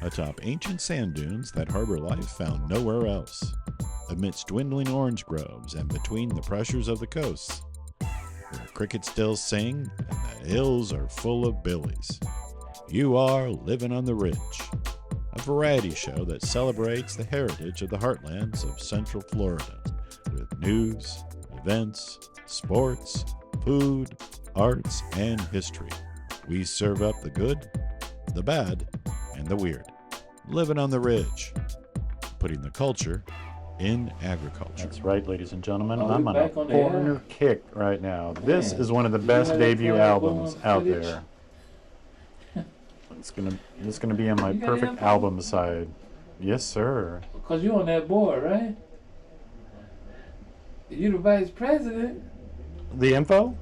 atop ancient sand dunes that harbor life found nowhere else, amidst dwindling orange groves and between the pressures of the coasts, where crickets still sing and the hills are full of billies. You are Livin on the Ridge, a variety show that celebrates the heritage of the heartlands of Central Florida, with news, events, sports, food, arts, and history. We serve up the good, the bad, and the weird. Livin on the Ridge, putting the culture in agriculture. That's right, ladies and gentlemen. Oh, I'm on a foreigner kick right now. This is one of the best debut albums out there. It's gonna be on my perfect album side. Yes, sir. Because you're on that board, right? You're the vice president. The info?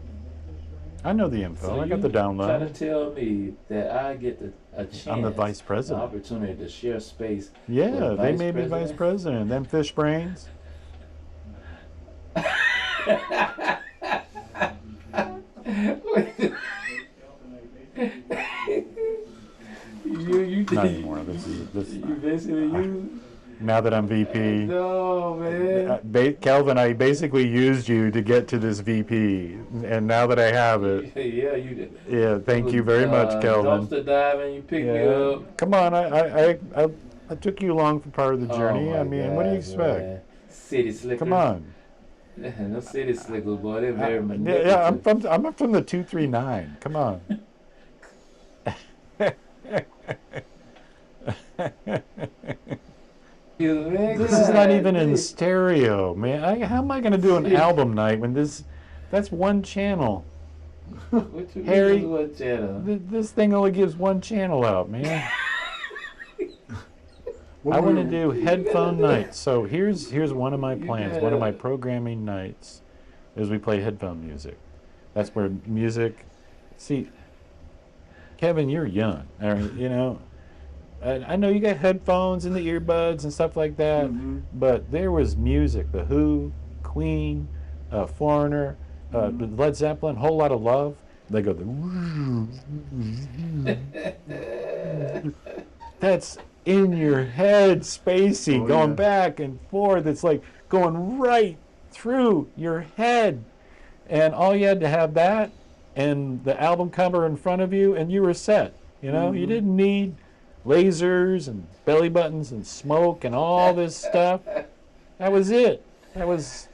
I know the info. So I got the download. Trying to tell me that I get a chance, I'm the vice president. an opportunity to share space. Yeah, with they vice made me vice president. Them fish brains. you Not anymore. This you basically you. now that I'm VP. No, man. Kelvin, I basically used you to get to this VP, and now that I have it, Yeah, you did. yeah, thank you very much, Kelvin. Dumpster diving, you picked me up. Come on, I took you along for part of the journey. Oh my I mean, what do you God, expect? man. City slickers. Come on. No city slickers, boy. They're very Yeah, manipulative. I'm from the 239. Come on. This is not even in stereo, man. How am I going to do an album night when that's one channel? What you Harry, mean, what channel? This thing only gives one channel out, man. I want to do headphone nights. So here's one of my plans. One of my programming nights is we play headphone music. That's where music. See, Kevin, you're young. You know, I know you got headphones and the earbuds and stuff like that. But there was music. The Who, Queen, Foreigner, Led Zeppelin, Whole Lot of Love. They go. That's in your head, spacey, going back and forth. It's like going right through your head. And all you had to have that and the album cover in front of you, and you were set. You know, you didn't need lasers and belly buttons and smoke and all this stuff. That was it. That was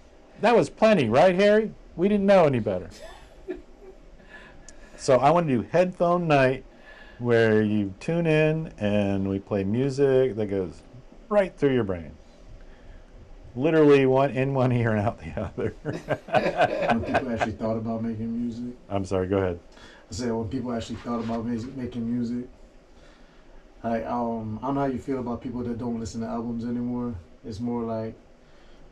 plenty, right, Harry? We didn't know any better. So I want to do headphone night, where you tune in and we play music that goes right through your brain. Literally one in one ear and out the other. When people actually thought about making music. I'm sorry, go ahead. I said when people actually thought about making music. Like, I don't know how you feel about people that don't listen to albums anymore. It's more like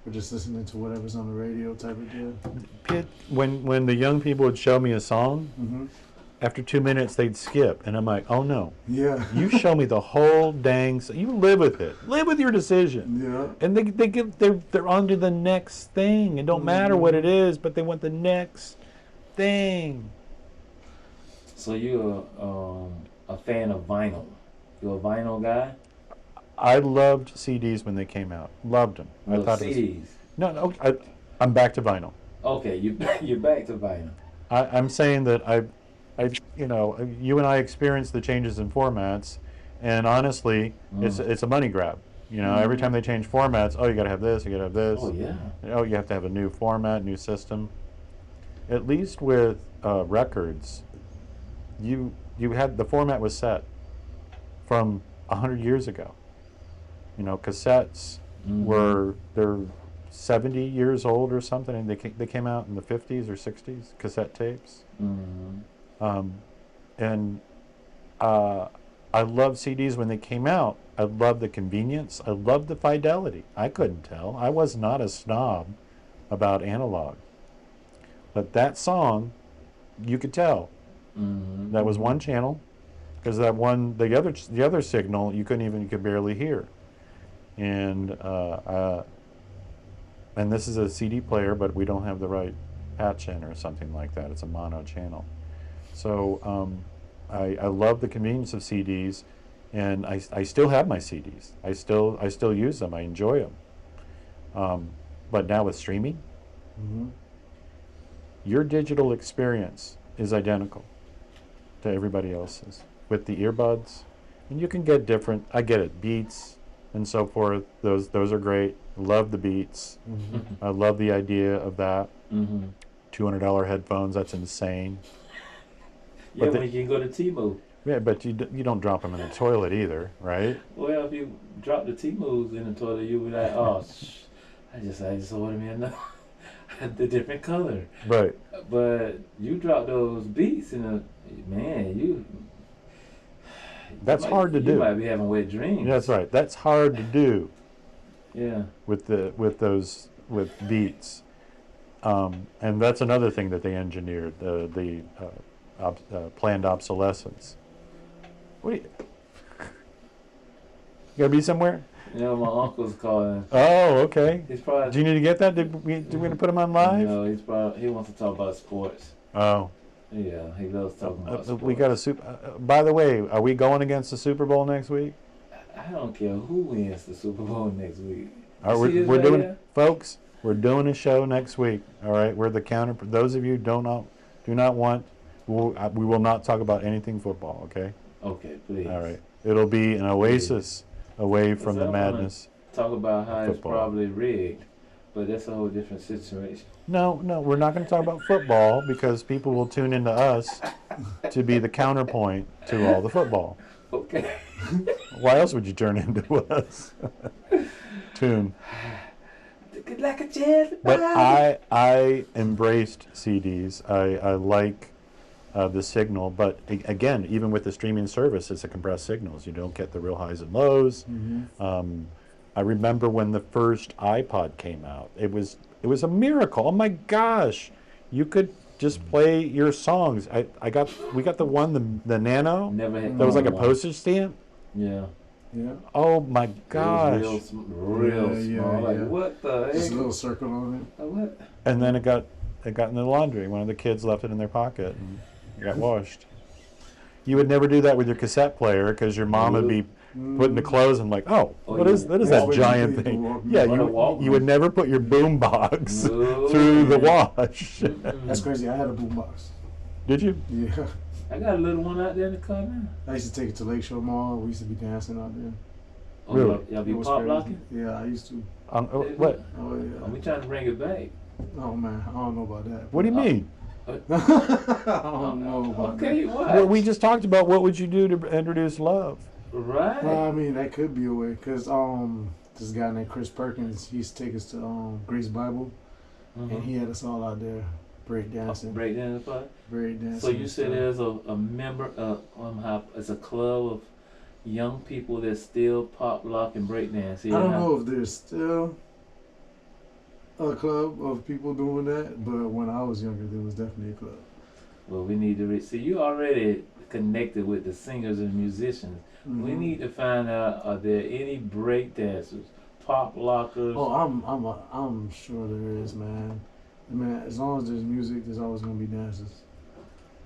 we're just listening to whatever's on the radio type of deal. When the young people would show me a song, after 2 minutes they'd skip, and I'm like, oh no. Yeah. You show me the whole dang you live with it. Live with your decision. Yeah. And they're on to the next thing. It don't matter what it is, but they want the next thing. So you're a fan of vinyl. You're a vinyl guy? I loved CDs when they came out. Loved them. I thought CDs. No, I'm back to vinyl. Okay, you're back to vinyl. I'm saying that you and I experienced the changes in formats, and honestly, it's a money grab. You know, every time they change formats, you got to have this, you got to have this. Oh yeah. You have to have a new format, new system. At least with records, you had the format was set from 100 years ago. You know, cassettes they're 70 years old or something, and they came out in the 50s or 60s, cassette tapes. And I loved CDs when they came out. I loved the convenience. I loved the fidelity. I couldn't tell. I was not a snob about analog. But that song, you could tell. That was one channel, because the other signal you could barely hear. And this is a CD player, but we don't have the right patch in or something like that. It's a mono channel. So I love the convenience of CDs, and I still have my CDs. I still use them. I enjoy them. But now with streaming, Mm-hmm. your digital experience is identical to everybody else's with the earbuds, and you can get different. I get it, Beats and so forth. Those are great. Love the Beats. Mm-hmm. I love the idea of that. Mm-hmm. $200 headphones. That's insane. Yeah, But when you can go to T-Move. Yeah, but you don't drop them in the toilet either, right? Well, if you drop the T-Moves in the toilet, you be like, oh, I just ordered me another, the different color. Right. But you drop those beats in the, man, That's hard to you do. might be having wet dreams. That's right. That's hard to do Yeah. with Beats. And that's another thing that they engineered, the planned obsolescence. What do you gotta be somewhere? You know, my uncle's calling. Oh, okay. He's probably. Do you need to get that? Did we gonna put him on live? No, he wants to talk about sports. Oh, Yeah, he loves talking about sports. we got a super. By the way, are we going against the Super Bowl next week? I don't care who wins the Super Bowl next week. We're doing, folks. We're doing a show next week. All right, we're the counter. Those of you do not want. We will not talk about anything football. Okay. Okay, please. All right. It'll be an oasis away from the madness. Talk about how it's Football. probably rigged, but that's a whole different situation. No, we're not going to talk about football because people will tune into us to be the counterpoint to all the football. Okay. Why else would you turn into us? Tune. Like a jazz. But I embraced CDs. I like the signal, but again, even with the streaming service, it's a compressed signals. You don't get the real highs and lows. Mm-hmm. I remember when the first iPod came out. It was a miracle. Oh my gosh, you could just play your songs. We got the one, the Nano. Never had That was like a one. postage stamp. Yeah. Yeah. Oh my gosh. It was real Yeah, small. yeah, Like yeah. what the heck? Just a little circle on What? And then it got in the laundry. One of the kids left it in their pocket and it got washed. You would never do that with your cassette player because your mom would be it. putting the clothes and like, oh, what is that Yeah, giant you thing? walk- Yeah, On a Walkman. you would never put your boom box No. through the wash. That's crazy. I had a boombox. Did you? Yeah. I got a little one out there in the car now. I used to take it to Lakeshore Mall. We used to be dancing out there. Oh, Really? Y'all be It was pop crazy. locking? Yeah, I used to. What? Oh Are yeah. we trying to bring it back? Oh man, I don't know about that. What do you mean? I don't know about Okay, that. what? Well, we just talked about what would you do to introduce love. Right. Well, I mean, that could be a way, cause this guy named Chris Perkins, he used to take us to Grace Bible, and he had us all out there break dancing, Break dance part. break dancing. So you and said stuff. there's a member, it's a club of young people that still pop, lock, and break dance. I don't know if there's still a club of people doing that, but when I was younger, there was definitely a club. Well, we need to see. You already connected with the singers and musicians. We Mhm. need to find out: are there any break dancers, pop lockers? Oh, I'm sure there is, man. I mean, as long as there's music, there's always gonna be dances.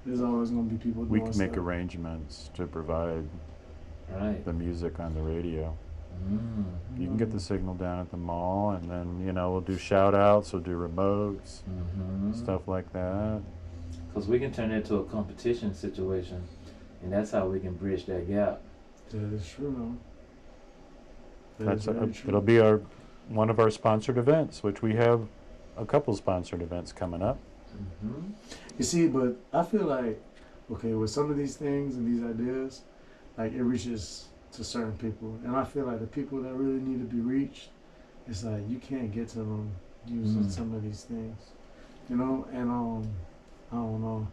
There's always gonna be people We doing can make stuff. arrangements to provide Right. the music on the radio. Mm. You can get the signal down at the mall, and then we'll do shout outs, we'll do remotes, Mm-hmm. stuff like that. Because we can turn it into a competition situation, and that's how we can bridge that gap. That is true, though. That is That's very true. it'll be one of our sponsored events, which we have a couple sponsored events coming up. Mm-hmm. You see, but I feel like, okay, with some of these things and these ideas, like it reaches to certain people, and I feel like the people that really need to be reached, it's like you can't get to them using some of these things, and I don't know.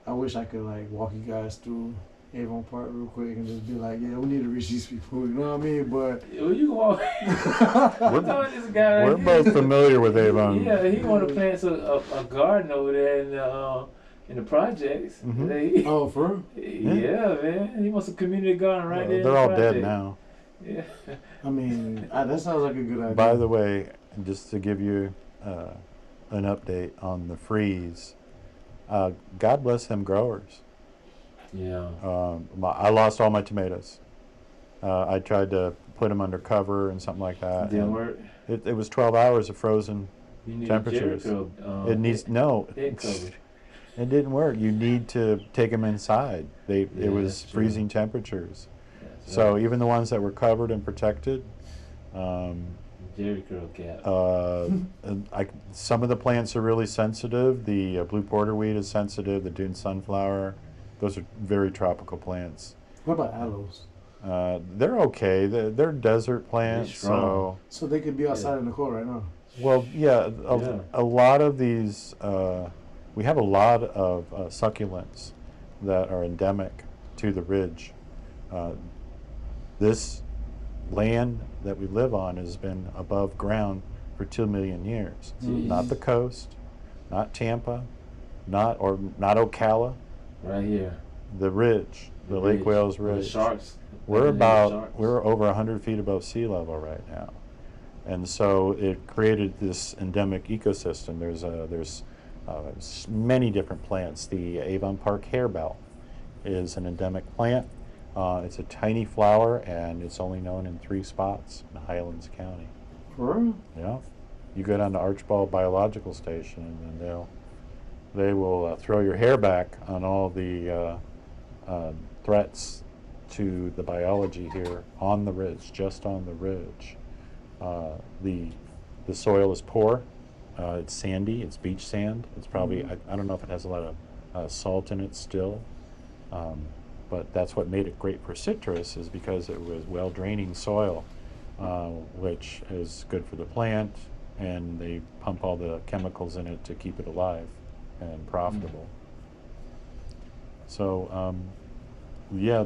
I wish I could like walk you guys through Avon Park real quick and just be like, yeah, we need to reach these people, you know what I mean? But Well, you walk. We're- this guy right We're here. both familiar with Avon. Yeah, he want to plant a garden over there in the projects. Mhm. They- oh, for real? yeah, man, he wants a community garden right there. in They're the all dead project. now. Yeah. I mean, that sounds like a good idea. By the way, just to give you an update on the freeze, God bless them growers. Yeah. I lost all my tomatoes. I tried to put them under cover and something like that. Didn't and work. It was 12 hours of frozen You need temperatures. Jericho, It needs no. head cover. It didn't work. You need to take them inside. It was that's true. freezing temperatures. That's So right. even the ones that were covered and protected, Jericho cap. some of the plants are really sensitive. The blue porterweed is sensitive. The dune sunflower, those are very tropical plants. What about aloes? They're okay. They're desert plants, strong. So they could be outside in the cold right now. Well, yeah, Yeah. a lot of these, we have a lot of succulents that are endemic to the ridge. This land that we live on has been above ground for 2 million years. Jeez. Not the coast, not Tampa, not Ocala, Right here. the ridge, the Lake ridge. Wales Where the Ridge. sharks. We're sharks. over 100 feet above sea level right now, and so it created this endemic ecosystem. There's many different plants. The Avon Park harebell is an endemic plant. It's a tiny flower, and it's only known in 3 spots in Highlands County. For real? Yeah, you go down to Archibald Biological Station, and they will throw your hair back on all the threats to the biology here on the ridge, just on the ridge. The soil is poor. It's sandy. It's beach sand. It's probably I don't know if it has a lot of salt in it still, but that's what made it great for citrus, is because it was well draining soil, which is good for the plant, and they pump all the chemicals in it to keep it alive and profitable. So yeah,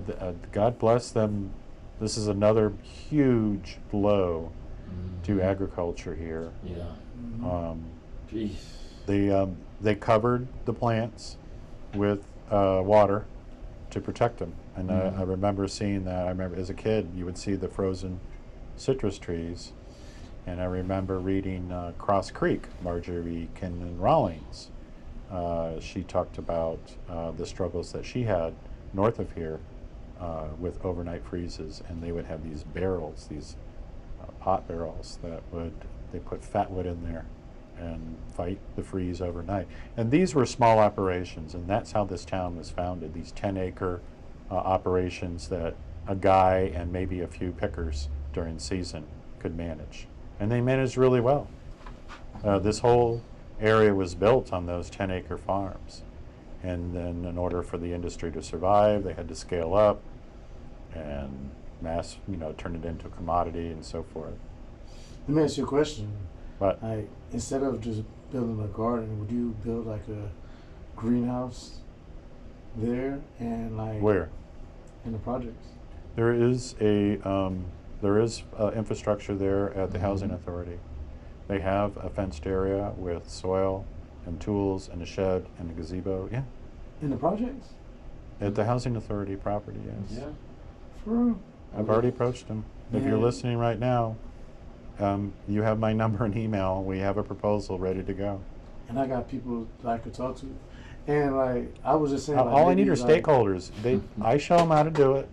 God bless them. This is another huge blow to agriculture here. Yeah. Jeez. They covered the plants with water to protect them, and I remember seeing that. I remember as a kid, you would see the frozen citrus trees, and I remember reading Cross Creek, Marjorie Kinnan Rawlings. She talked about the struggles that she had north of here with overnight freezes, and they would have these barrels, these pot barrels they put fat wood in there and fight the freeze overnight. And these were small operations, and that's how this town was founded, these 10-acre operations that a guy and maybe a few pickers during season could manage. And they managed really well. This whole area was built on those 10-acre farms. And then in order for the industry to survive, they had to scale up and turn it into a commodity and so forth. Let me ask you a question. But Like, instead of just building a garden, would you build like a greenhouse there and like where? in the projects? There is infrastructure there at the Housing Authority. They have a fenced area with soil and tools and a shed and a gazebo. Yeah, In the projects? at the Housing Authority property. Yes. Yeah. For real? I've already approached them. If you're Yeah. listening right now, you have my number and email. We have a proposal ready to go. And I got people that I could talk to. And like, I was just saying, like, All I maybe, need are like, stakeholders. I show them how to do it.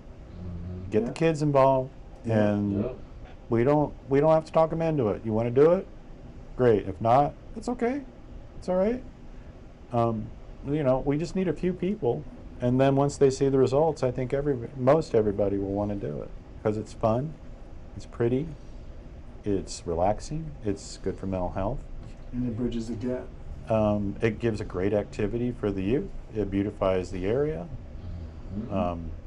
Get the Yeah. kids involved, Yeah. and Yep. we don't have to talk them into it. You want to do it? Great. If not, it's okay. It's all right. We just need a few people, and then once they see the results, I think most everybody will want to do it because it's fun, it's pretty, it's relaxing, it's good for mental health. And it bridges the gap. It gives a great activity for the youth. It beautifies the area.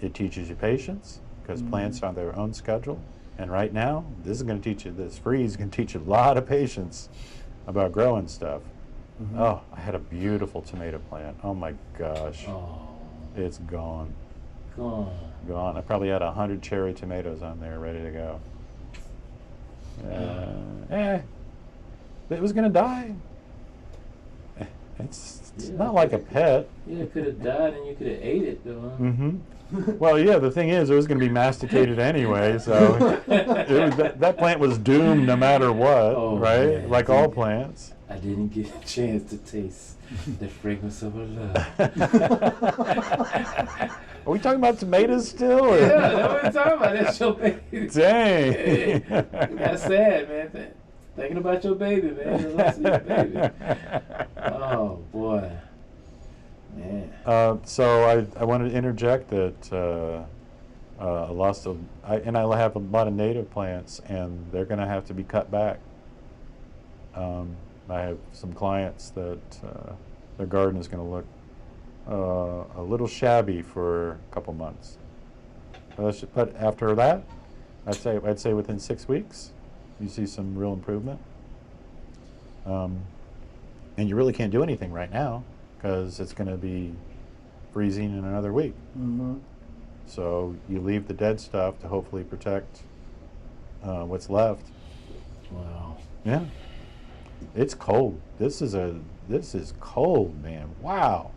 It teaches you patience because plants are on their own schedule. And right now, this freeze is going to teach you a lot of patience about growing stuff. Oh, I had a beautiful tomato plant. Oh my gosh. Oh, It's gone. gone. Gone. I probably had 100 cherry tomatoes on there ready to go. It was going to die. It's Yeah, not like a pet. Yeah, it could have died and you could have ate it though. Mm-hmm. Well, yeah, the thing is, it was going to be masticated anyway, so that plant was doomed no matter what, Oh, right? man. Like all plants. I didn't get a chance to taste the fragrance of her love. Are we talking about tomatoes still? Or? Yeah, that's what I'm talking about. That's your baby. Dang. Hey, that's sad, man. Thinking about your baby, man. Your loss of your baby. Oh, boy. Man. So I wanted to interject that I lost I have a lot of native plants, and they're going to have to be cut back. I have some clients that their garden is going to look a little shabby for a couple months. But after that, I'd say within 6 weeks, you see some real improvement. And you really can't do anything right now because it's going to be freezing in another week. Mm-hmm. So you leave the dead stuff to hopefully protect what's left. Wow. Yeah. It's cold. This is cold, man. Wow.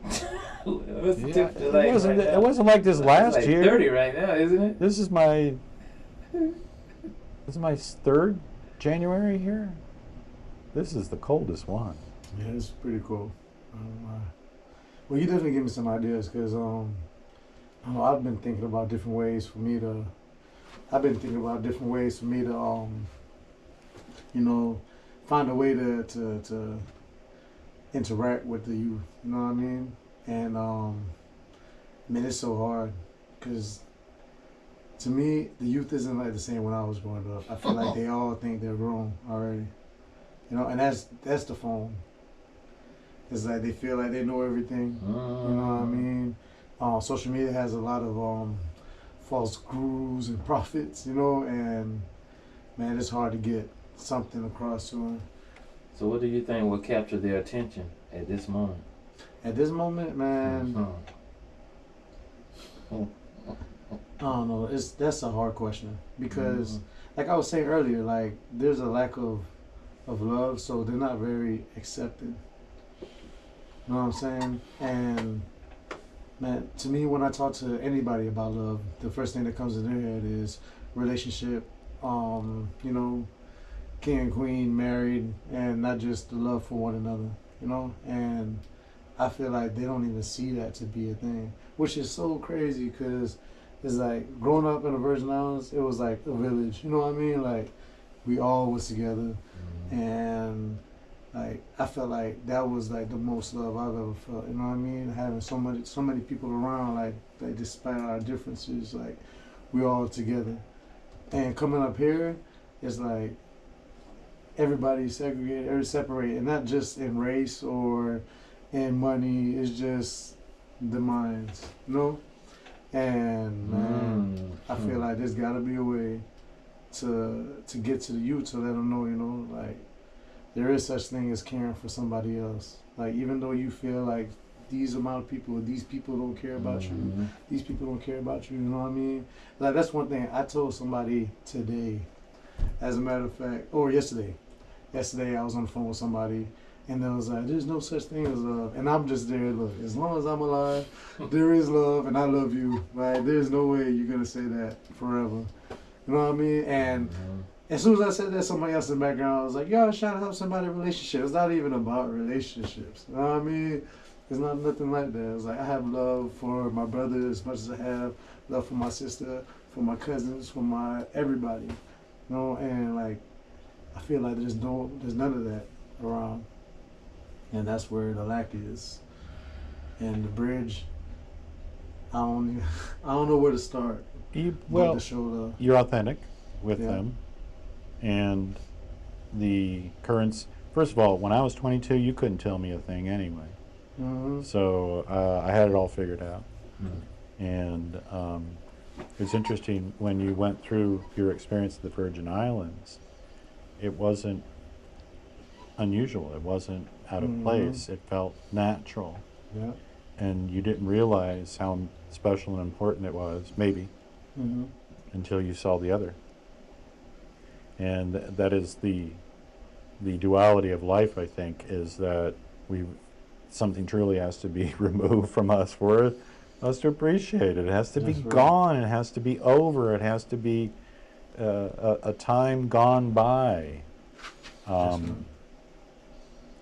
What's the Yeah, temperature like right now? it wasn't like this last it's like year. 30 right now, isn't it? This is my third January here. This is the coldest one. Yeah, it's pretty cool. Well, you definitely give me some ideas because I've been thinking about different ways for me to. Find a way to interact with the youth. You know what I mean? And man, it's so hard because to me, the youth isn't like the same when I was growing up. I feel like they all think they're grown already. You know, and that's the phone. It's like they feel like they know everything. You know what I mean? Social media has a lot of false gurus and prophets, you know, and man, it's hard to get something across to them. So what do you think will capture their attention at this moment? At this moment, man, I don't know. That's a hard question because, like I was saying earlier, like there's a lack of love, so they're not very accepted. You know what I'm saying? And man, to me, when I talk to anybody about love, the first thing that comes in their head is relationship. You know, king and queen, married, and not just the love for one another. You know, and I feel like they don't even see that to be a thing, which is so crazy because it's like growing up in the Virgin Islands, it was like a village. You know what I mean? Like we all was together, and like I felt like that was like the most love I've ever felt. You know what I mean? Having so many people around, like despite our differences, like we all together. And coming up here, it's like everybody's segregated, everybody's separated, and not just in race or in money. It's just the minds, you know. And man, I feel like there's got to be a way to get to the youth to let them know, you know, like there is such thing as caring for somebody else. Like even though you feel like these amount of people, these people don't care about you, these people don't care about you, you know what I mean? Like that's one thing I told somebody today, as a matter of fact, or yesterday. Yesterday I was on the phone with somebody and they was like, there's no such thing as love. And I'm just there, look, as long as I'm alive, there is love and I love you. Like there's no way you're gonna say that forever. You know what I mean? And as soon as I said that, somebody else in the background was like, yo, I was trying to help somebody in a relationship. It's not even about relationships. You know what I mean? It's not nothing like that. It's like I have love for my brother as much as I have love for my sister, for my cousins, for my everybody. You know, and like I feel like there's none of that around. And that's where the lack is. And the bridge, I don't know where to start. Well, to show love. You're authentic with them. And the currents, first of all, when I was 22, you couldn't tell me a thing anyway. So I had it all figured out. And it's interesting when you went through your experience of the Virgin Islands, it wasn't unusual. It wasn't out of place. It felt natural. Yeah. And you didn't realize how special and important it was, maybe, until you saw the other. And that is the duality of life, I think, is that something truly has to be removed from us for us to appreciate it. It has to be gone. It has to be over. It has to be a time gone by.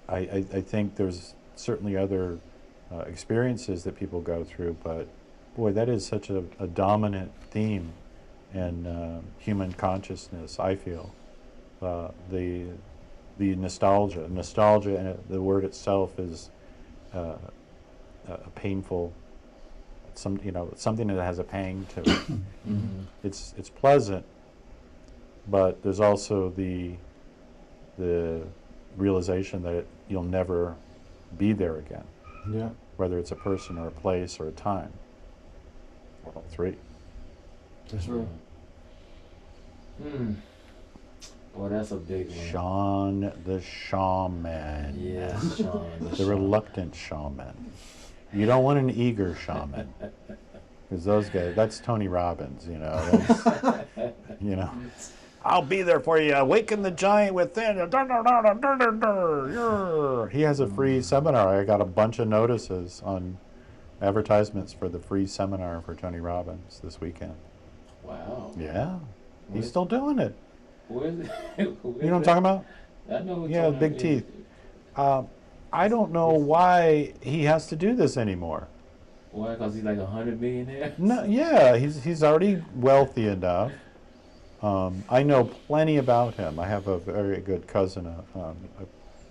I think there's certainly other experiences that people go through, but boy, that is such a dominant theme in human consciousness, I feel. The nostalgia, and the word itself is a painful, something that has a pang to it. Mm-hmm. It's pleasant, but there's also the realization that you'll never be there again, Yeah. whether it's a person or a place or a time, or all three. That's right. Hmm. Boy, that's a big one. Shawn the Shawman. Yes, Shawn. The reluctant shaman. You don't want an eager shaman. Because those guys, that's Tony Robbins, that's, I'll be there for you. Awaken the giant within. He has a free seminar. I got a bunch of notices on advertisements for the free seminar for Tony Robbins this weekend. Wow. Yeah. He's still doing it. Where's it? You know what I'm talking about? I know. Yeah, big teeth. I don't know why he has to do this anymore. Why? Because he's like $100 millionaire? No, yeah, he's already wealthy enough. I know plenty about him. I have a very good cousin, a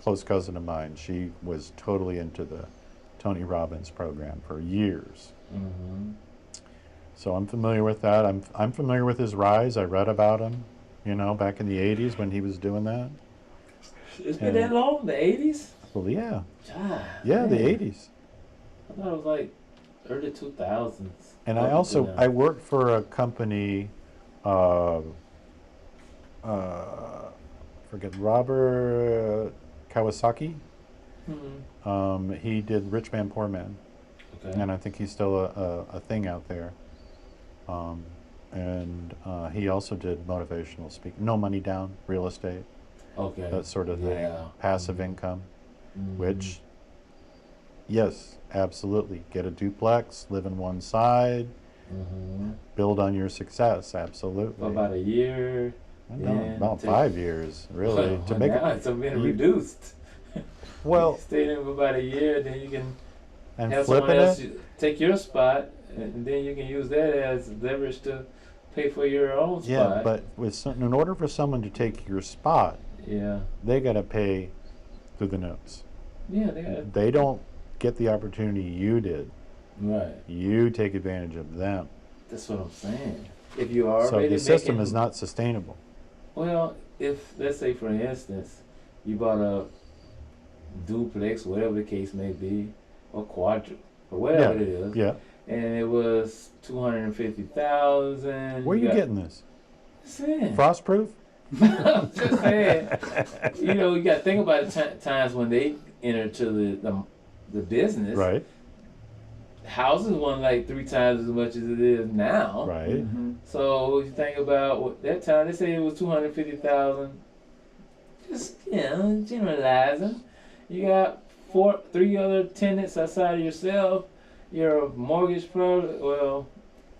close cousin of mine. She was totally into the Tony Robbins program for years. Mm-hmm. So I'm familiar with that. I'm familiar with his rise. I read about him, back in the 80s when he was doing that. It's been that long? The 80s? Well, yeah. God, Yeah, the man. 80s. I thought it was like early 2000s. And I worked for a company, forget, Robert Kawasaki. Mm-hmm. He did Rich Man, Poor Man. Okay. And I think he's still a thing out there. He also did motivational speaking, no money down, real estate, Okay. that sort of thing, Yeah. passive income, Mhm. which, yes, absolutely. Get a duplex, live in one side, Mhm. build on your success, absolutely. For about a year. No, yeah, about take- 5 years, really, to make now it. it's been you- reduced. Well, Stay there for about a year, then you can and have someone flipping else it, take your spot, and then you can use that as leverage to pay for your own yeah, spot. but in order for someone to take your spot, Yeah. they got to pay through the nose. Yeah, they got They don't get the opportunity you did. right. You take advantage of them. That's what I'm saying. If you are So already the system making, is not sustainable. well, if let's say for instance, you bought a duplex, whatever the case may be, or quadruple, or whatever it is, Yeah. and it was 250,000. Where are you getting this? Saying. Frostproof? I'm just saying. You got to think about the times when they entered to the business. Right. Houses weren't like 3 times as much as it is now. Right. Mm-hmm. So if you think about what that time, they say it was 250,000. Just generalizing. You got 3 other tenants outside of yourself. Your mortgage probably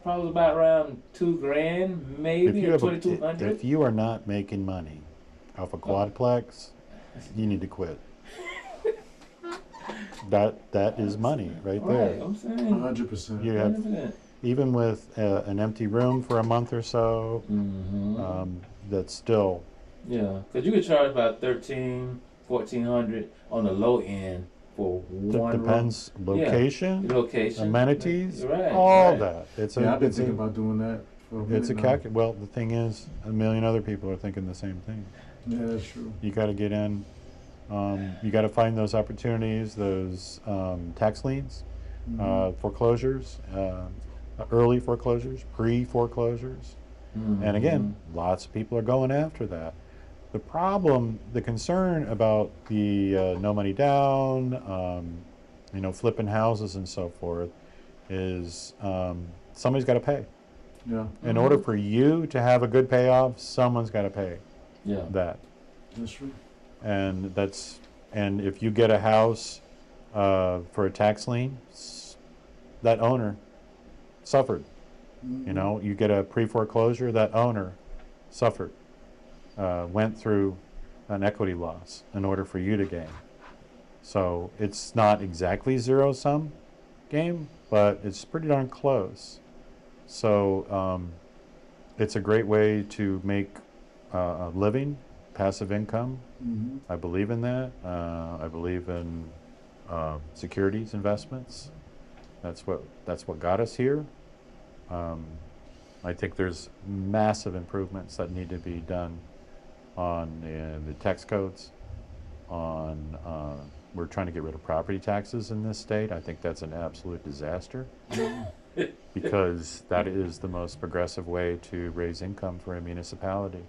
about around $2,000, maybe, or $2,200. If you are not making money off a quadplex, you need to quit. That is money right there. Right, I'm saying. 100%. You have 100%. even with an empty room for a month or so. Mm-hmm. That's still Yeah, because you could charge about $1,400 on the low end for one depends room. location, Location, amenities, right, all right. that. It's Yeah, I've been it's thinking a, about doing that for a minute it's a now. calc. Well, the thing is, a million other people are thinking the same thing. Yeah, that's true. You got to get in. You got to find those opportunities, those tax liens, Mhm. foreclosures, early foreclosures, pre-foreclosures. Mhm. And again, lots of people are going after that. The problem, the concern about the no money down, flipping houses and so forth, is somebody's got to pay. Yeah, In order for you to have a good payoff, someone's got to pay Yeah. that. that's true. And if you get a house for a tax lien, that owner suffered. Mhm. You get a pre-foreclosure, that owner suffered, went through an equity loss in order for you to gain. So it's not exactly zero-sum game, but it's pretty darn close. So it's a great way to make a living, passive income. Mm-hmm. I believe in that. I believe in securities investments. That's what got us here. I think there's massive improvements that need to be done on the tax codes. We're trying to get rid of property taxes in this state. I think that's an absolute disaster because that is the most progressive way to raise income for a municipality.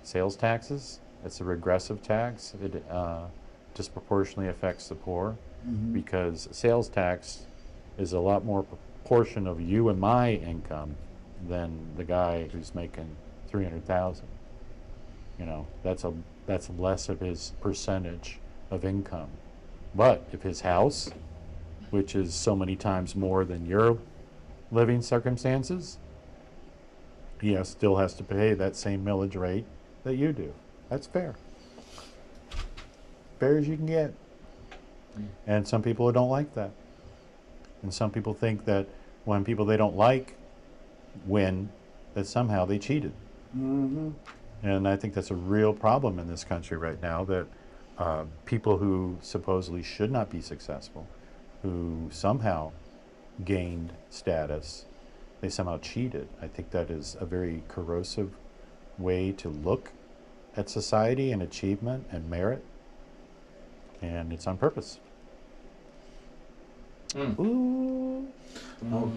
Sales taxes, it's a regressive tax. It disproportionately affects the poor Mm-hmm. because sales tax is a lot more proportion of you and my income than the guy who's making 300,000. You know, that's less of his percentage of income. But if his house, which is so many times more than your living circumstances, he still has to pay that same millage rate that you do. That's fair. Fair as you can get. And some people don't like that. And some people think that when people they don't like win, that somehow they cheated. Mm-hmm. And I think that's a real problem in this country right now, that people who supposedly should not be successful, who somehow gained status, they somehow cheated. I think that is a very corrosive way to look at society and achievement and merit, and it's on purpose. Ooh. Yo,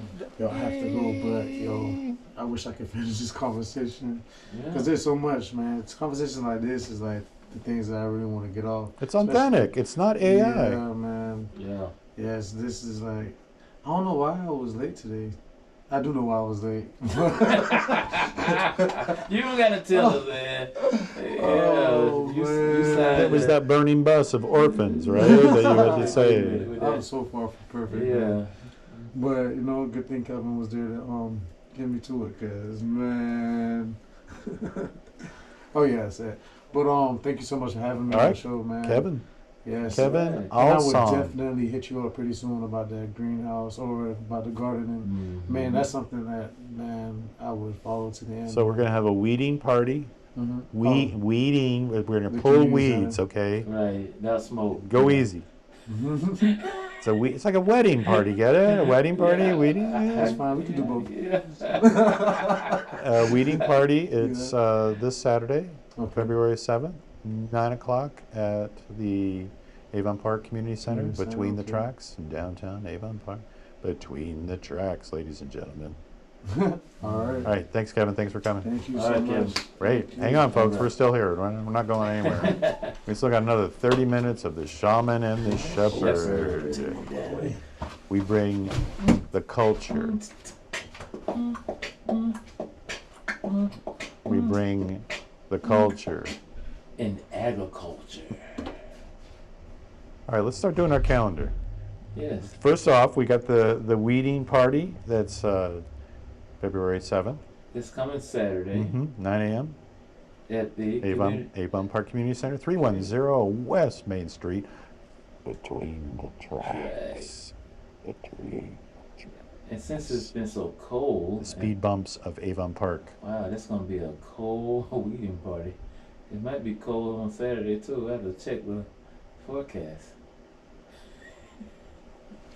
I have to go, but yo, I wish I could finish this conversation because there's so much, man. It's conversations like this is like the things that I really want to get off. It's authentic. It's not AI. Yeah, man. Yeah. Yes, this is like, I don't know why I was late today. I do know why I was late. You don't gotta tell us, man. Yeah, Oh, you man. signed That was that burning bus of orphans, right? That you had to say. I was so far from perfect. Yeah. Man. But you know, good thing Kevin was there to get me to it, cause man. Oh yeah, that's it. But thank you so much for having me All on right. the show, man. Kevin. Yes. Kevin And I would Allong. definitely hit you up pretty soon about that greenhouse or about the gardening. Mhm. Man, that's something that I would follow to the end. So we're gonna have a weeding party. Mhm. Weeding. We're gonna The pull community weeds. center. Okay. Right. Not smoke. Go easy. It's like a wedding party. Get it? A wedding party. Yeah. Weeding. That's Yeah. fine. We can do both. Yeah. Weeding party. It's this Saturday, Okay. February 7th, 9 o'clock at the Avon Park Community Center, Community Center, between the okay. tracks in downtown Avon Park. Between the tracks, ladies and gentlemen. All right. All right, thanks, Kevin. Thanks for coming. Thank you All so right, much. Kevin. Great. Hang on, folks. We're still here. We're not going anywhere. We still got another 30 minutes of the Shawman and The Sheppard. sir. We bring the culture. We bring the culture. In agriculture. All right, let's start doing our calendar. Yes. First off, we got the weeding party. That's February 7th, This coming Saturday 9 a.m. at the Avon Park Community Center, 310 West Main Street. Between the tracks. And since it's been so cold, The speed bumps of Avon Park. wow, that's gonna be a cold weeding party. It might be cold on Saturday too. I have to check the forecast.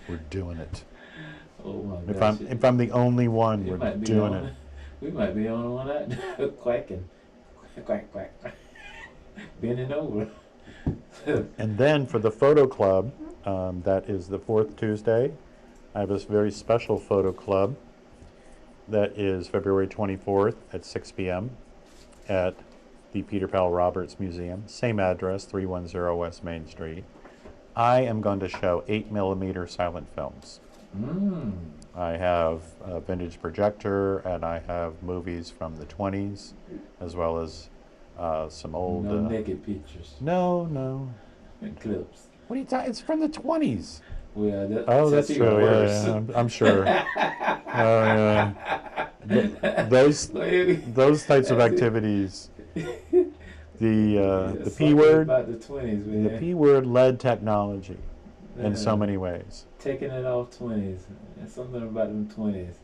We're doing it. Oh my If gosh. I'm the only one, It we're might be doing on- it. We might be the only one out there quacking. Quack, quack, quack. Bending over. And then for the photo club, that is the fourth Tuesday. I have this very special photo club that is February 24th at 6 p.m. at the Peter Powell Roberts Museum. Same address, 310 West Main Street. I am going to show 8mm silent films. I have a vintage projector, and I have movies from the 20s, as well as some old... No naked pictures. No. And clips. What are you talking? It's from the 20s. Well, That's even true. worse. Yeah, I'm sure. Those types of activities. The P something word, about the 20s, man. the P word led technology in so Yeah. many ways. Taking it off 20s. There's something about them 20s.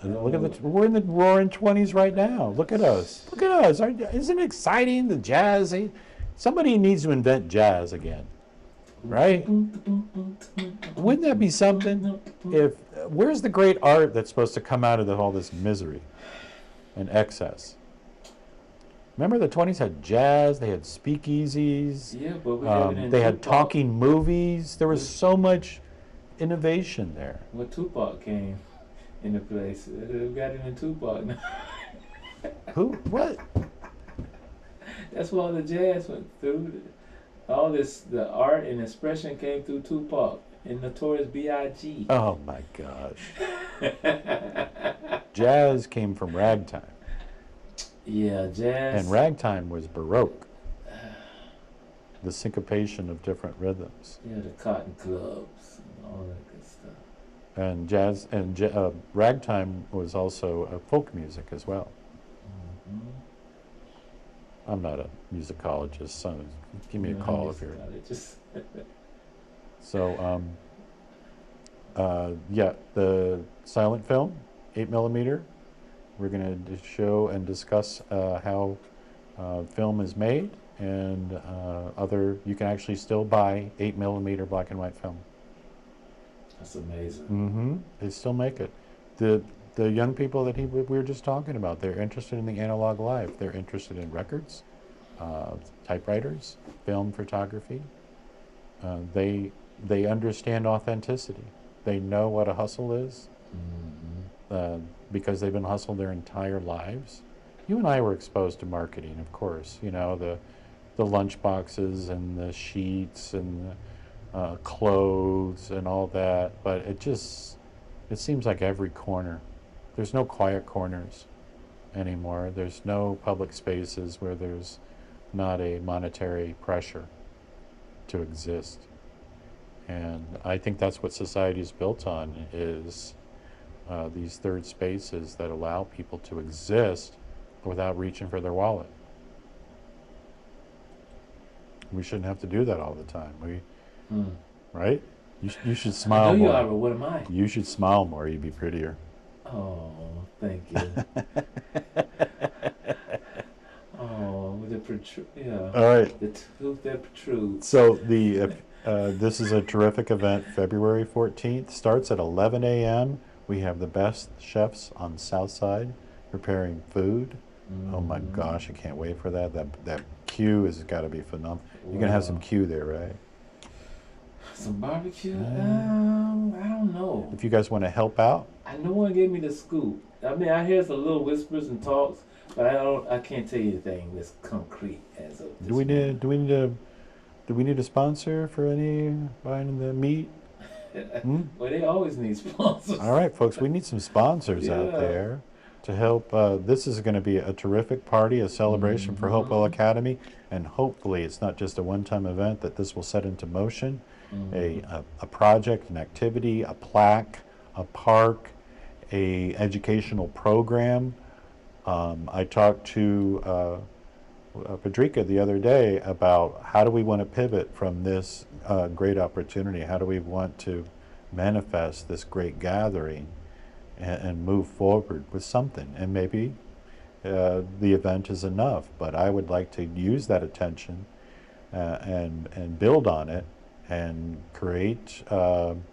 And look at we're in the roaring 20s right now. Look at us. Look at us. Isn't it exciting? The jazz. Somebody needs to invent jazz again, right? Wouldn't that be something? If where's the great art that's supposed to come out of all this misery and excess? Remember the 20s had jazz, they had speakeasies, Yeah, but we have it in they had Tupac. talking movies. There was so much innovation there. When Tupac came into place, we got it in Tupac now. Who? What? That's why all the jazz went through. All this, the art and expression came through Tupac and Notorious B.I.G. Oh my gosh. Jazz came from ragtime. Yeah, jazz. And ragtime was Baroque. The syncopation of different rhythms. Yeah, the cotton clubs and all that good stuff. And jazz and ragtime was also folk music as well. Mm-hmm. I'm not a musicologist, so give me a call if you're. Just So, yeah, the silent film, 8mm. We're going to show and discuss how film is made and you can actually still buy 8mm black and white film. That's amazing. Mm-hmm. They still make it. The young people that we were just talking about, they're interested in the analog life. They're interested in records, typewriters, film photography. They understand authenticity. They know what a hustle is. Mm-hmm. Because they've been hustled their entire lives. You and I were exposed to marketing, of course. You know, the lunch boxes and the sheets and clothes and all that. But it seems like every corner. There's no quiet corners anymore. There's no public spaces where there's not a monetary pressure to exist. And I think that's what society is built on, is these third spaces that allow people to exist without reaching for their wallet. We shouldn't have to do that all the time. Right? You should smile I know you more. are, but what am I? You should smile more. You'd be prettier. Oh, thank you. Oh, with the protrude. Yeah. All right. The tooth that protrudes. So this is a terrific event. February 14th starts at 11 a.m. We have the best chefs on South Side preparing food. Oh my gosh, I can't wait for that. That queue has got to be phenomenal. You're gonna have some queue there, right? Some barbecue? I don't know. If you guys want to help out, No one gave me the scoop. I mean, I hear some little whispers and talks, but I can't tell you anything that's concrete as of this do we need a sponsor for any buying the meat? Well, they always need sponsors. All right, folks, we need some sponsors out Yeah. there to help. This is going to be a terrific party, a celebration for Hopewell Academy, and hopefully it's not just a one-time event, that this will set into motion a project, an activity, a plaque, a park, a educational program. I talked to Padrika the other day about how do we want to pivot from this great opportunity? How do we want to manifest this great gathering and move forward with something? And maybe the event is enough, but I would like to use that attention and build on it and create an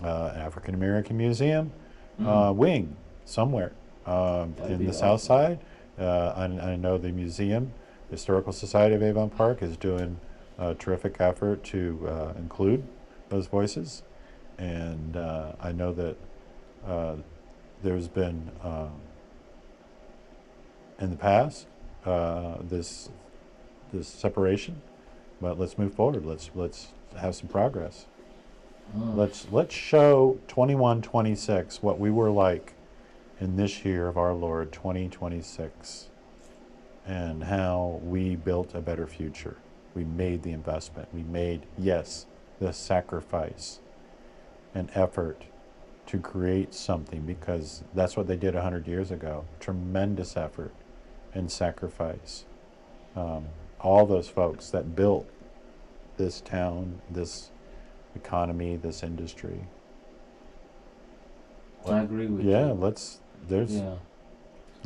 African American Museum wing somewhere in the South Side. I know the museum, Historical Society of Avon Park, is doing a terrific effort to include those voices, and I know that there's been in the past this separation, but let's move forward. Let's have some progress. Let's show 2126 what we were like in this year of our Lord 2026, and how we built a better future. We made the investment. We made, yes, the sacrifice and effort to create something, because that's what they did 100 years ago. Tremendous effort and sacrifice. all those folks that built this town, this economy, this industry. I agree with Yeah, you. let's Yeah.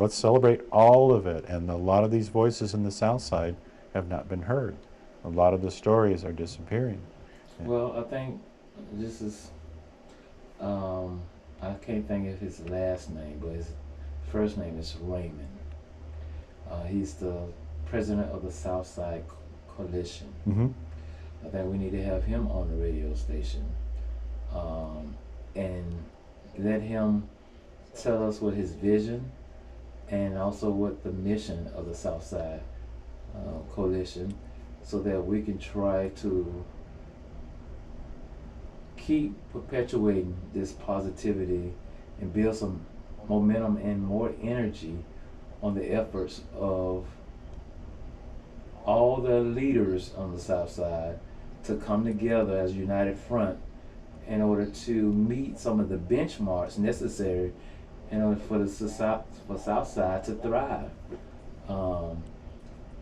celebrate all of it. And a lot of these voices in the South Side have not been heard. A lot of the stories are disappearing. Well, I think this is, I can't think of his last name, but his first name is Raymond. He's the president of the Southside Coalition. Mm-hmm. I think we need to have him on the radio station, and let him tell us what his vision and also what the mission of the Southside Coalition, so that we can try to keep perpetuating this positivity and build some momentum and more energy on the efforts of all the leaders on the South Side to come together as a united front in order to meet some of the benchmarks necessary in order for the South Side to thrive.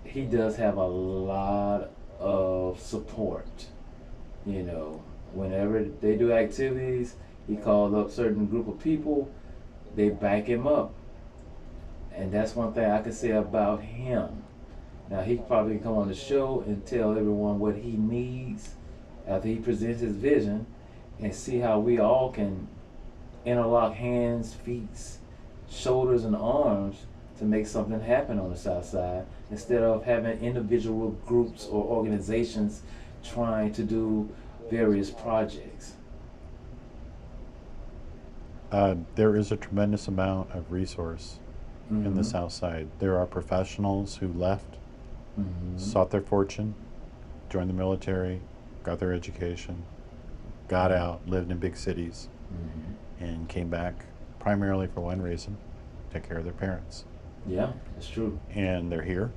He does have a lot of support. You know, whenever they do activities, he calls up certain group of people, they back him up. And that's one thing I can say about him. Now, he probably come on the show and tell everyone what he needs after he presents his vision, and see how we all can interlock hands, feet, shoulders, and arms to make something happen on the South Side, instead of having individual groups or organizations trying to do various projects. There is a tremendous amount of resource in the South Side. There are professionals who left, sought their fortune, joined the military, got their education, got out, lived in big cities, and came back primarily for one reason: take care of their parents. Yeah, that's true. And they're here.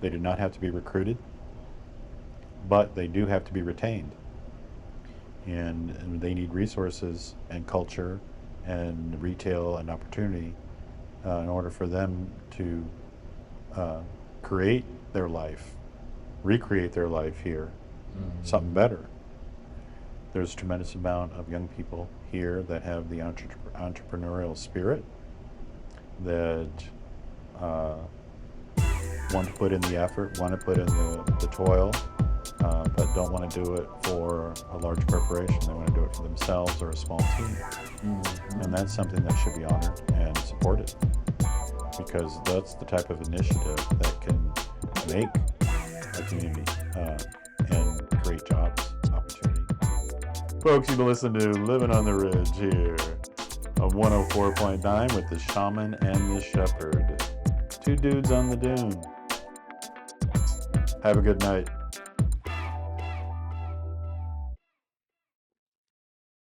They do not have to be recruited, but they do have to be retained. And they need resources and culture and retail and opportunity in order for them to create their life, recreate their life here, something better. There's a tremendous amount of young people here that have the entrepreneurial spirit, that want to put in the effort, want to put in the toil, but don't want to do it for a large corporation. They want to do it for themselves or a small team. And that's something that should be honored and supported, because that's the type of initiative that can make a community and create jobs, opportunity. Folks, you've been listening to Living on the Ridge here on 104.9 with the Shawman and The Sheppard. Two dudes on the dune. Have a good night.